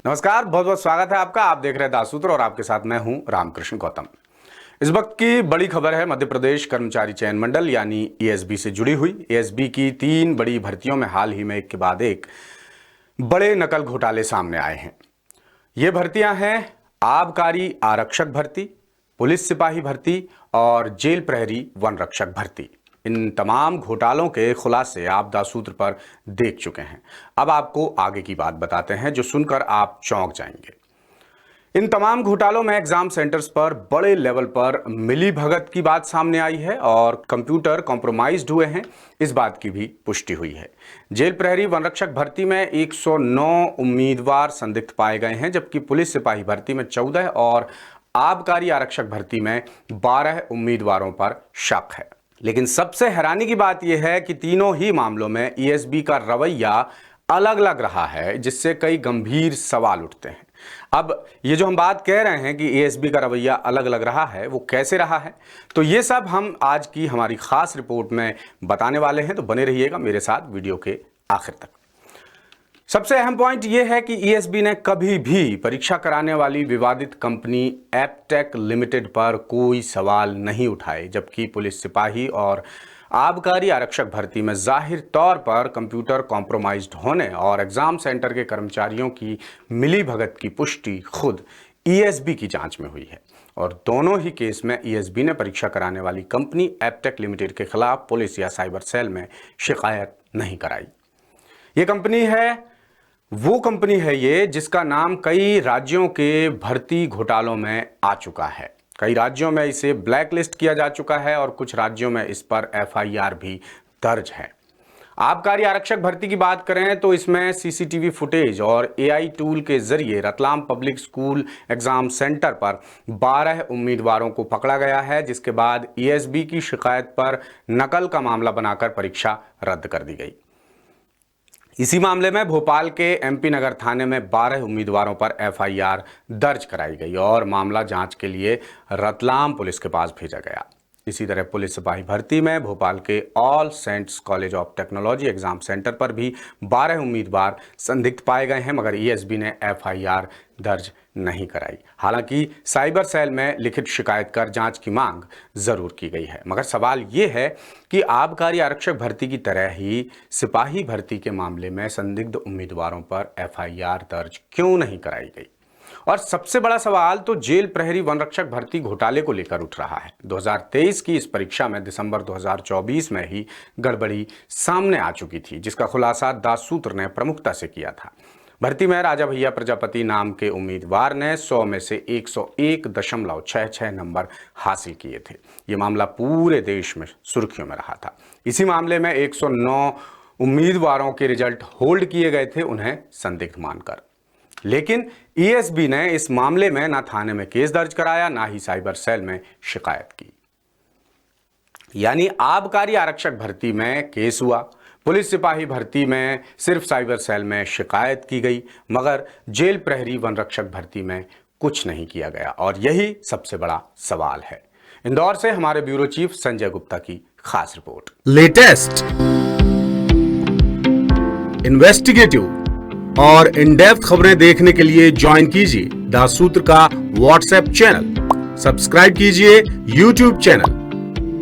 नमस्कार, बहुत बहुत स्वागत है आपका। आप देख रहे हैं दासूत्र और आपके साथ मैं हूं रामकृष्ण गौतम। इस वक्त की बड़ी खबर है मध्य प्रदेश कर्मचारी चयन मंडल यानी एएसबी से जुड़ी हुई। एएसबी की 3 बड़ी भर्तियों में हाल ही में एक के बाद एक बड़े नकल घोटाले सामने आए हैं। ये भर्तियां हैं आबकारी आरक्षक भर्ती, पुलिस सिपाही भर्ती और जेल प्रहरी वन रक्षक भर्ती। इन तमाम घोटालों के खुलासे आप दासूत्र पर देख चुके हैं। अब आपको आगे की बात बताते हैं जो सुनकर आप चौंक जाएंगे। इन तमाम घोटालों में एग्जाम सेंटर्स पर बड़े लेवल पर मिली भगत की बात सामने आई है और कंप्यूटर कॉम्प्रोमाइज्ड हुए हैं, इस बात की भी पुष्टि हुई है। जेल प्रहरी वन रक्षक भर्ती में 109 उम्मीदवार संदिग्ध पाए गए हैं, जबकि पुलिस सिपाही भर्ती में 14 और आबकारी आरक्षक भर्ती में 12 उम्मीदवारों पर शक है। लेकिन सबसे हैरानी की बात यह है कि तीनों ही मामलों में एएसबी का रवैया अलग अलग रहा है, जिससे कई गंभीर सवाल उठते हैं। अब ये जो हम बात कह रहे हैं कि एएसबी का रवैया अलग अलग रहा है, वो कैसे रहा है, तो ये सब हम आज की हमारी खास रिपोर्ट में बताने वाले हैं। तो बने रहिएगा मेरे साथ वीडियो के आखिर तक। सबसे अहम पॉइंट यह है कि एएसबी ने कभी भी परीक्षा कराने वाली विवादित कंपनी एपटेक लिमिटेड पर कोई सवाल नहीं उठाए, जबकि पुलिस सिपाही और आबकारी आरक्षक भर्ती में जाहिर तौर पर कंप्यूटर कॉम्प्रोमाइज्ड होने और एग्जाम सेंटर के कर्मचारियों की मिली भगत की पुष्टि खुद एएसबी की जांच में हुई है। और दोनों ही केस में एएसबी ने परीक्षा कराने वाली कंपनी एपटेक लिमिटेड के खिलाफ पुलिस या साइबर सेल में शिकायत नहीं कराई। वो कंपनी है ये जिसका नाम कई राज्यों के भर्ती घोटालों में आ चुका है। कई राज्यों में इसे ब्लैक लिस्ट किया जा चुका है और कुछ राज्यों में इस पर एफआईआर भी दर्ज है। आबकारी आरक्षक भर्ती की बात करें तो इसमें सीसीटीवी फुटेज और एआई टूल के जरिए Ratlam public school exam centre पर 12 उम्मीदवारों को पकड़ा गया है, जिसके बाद एएसबी की शिकायत पर नकल का मामला बनाकर परीक्षा रद्द कर दी गई। इसी मामले में भोपाल के एमपी नगर थाने में 12 उम्मीदवारों पर एफआईआर दर्ज कराई गई और मामला जांच के लिए रतलाम पुलिस के पास भेजा गया। इसी तरह पुलिस सिपाही भर्ती में भोपाल के all saints college of technology exam centre पर भी 12 उम्मीदवार संदिग्ध पाए गए हैं, मगर एएसबी ने एफआईआर दर्ज नहीं कराई। हालांकि साइबर सेल में लिखित शिकायत कर जांच की मांग जरूर की गई है, मगर सवाल ये है कि आबकारी आरक्षक भर्ती की तरह ही सिपाही भर्ती के मामले में संदिग्ध उम्मीदवारों पर एफआईआर दर्ज क्यों नहीं कराई गई। और सबसे बड़ा सवाल तो जेल प्रहरी वन रक्षक भर्ती घोटाले को लेकर उठ रहा है। 2023 की इस परीक्षा में दिसंबर 2024 में ही गड़बड़ी सामने आ चुकी थी, जिसका खुलासा दासूत्र ने प्रमुखता से किया था। भर्ती में राजा भैया प्रजापति नाम के उम्मीदवार ने 100 में से 101.66 नंबर हासिल किए थे। ये मामला पूरे देश में सुर्खियों में रहा था। इसी मामले में 109 उम्मीदवारों के रिजल्ट होल्ड किए गए थे, उन्हें संदिग्ध मानकर। लेकिन एएसबी ने इस मामले में ना थाने में केस दर्ज कराया, ना ही साइबर सेल में शिकायत की। यानी आबकारी आरक्षक भर्ती में केस हुआ, पुलिस सिपाही भर्ती में सिर्फ साइबर सेल में शिकायत की गई, मगर जेल प्रहरी वन रक्षक भर्ती में कुछ नहीं किया गया। और यही सबसे बड़ा सवाल है। इंदौर से हमारे ब्यूरो चीफ संजय गुप्ता की खास रिपोर्ट। लेटेस्ट, इन्वेस्टिगेटिव और इन डेप्थ खबरें देखने के लिए ज्वाइन कीजिए दासूत्र का व्हाट्सएप चैनल, सब्सक्राइब कीजिए यूट्यूब चैनल,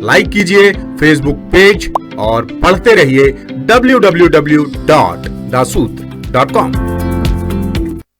लाइक कीजिए फेसबुक पेज और पढ़ते रहिए www.dasutra.com।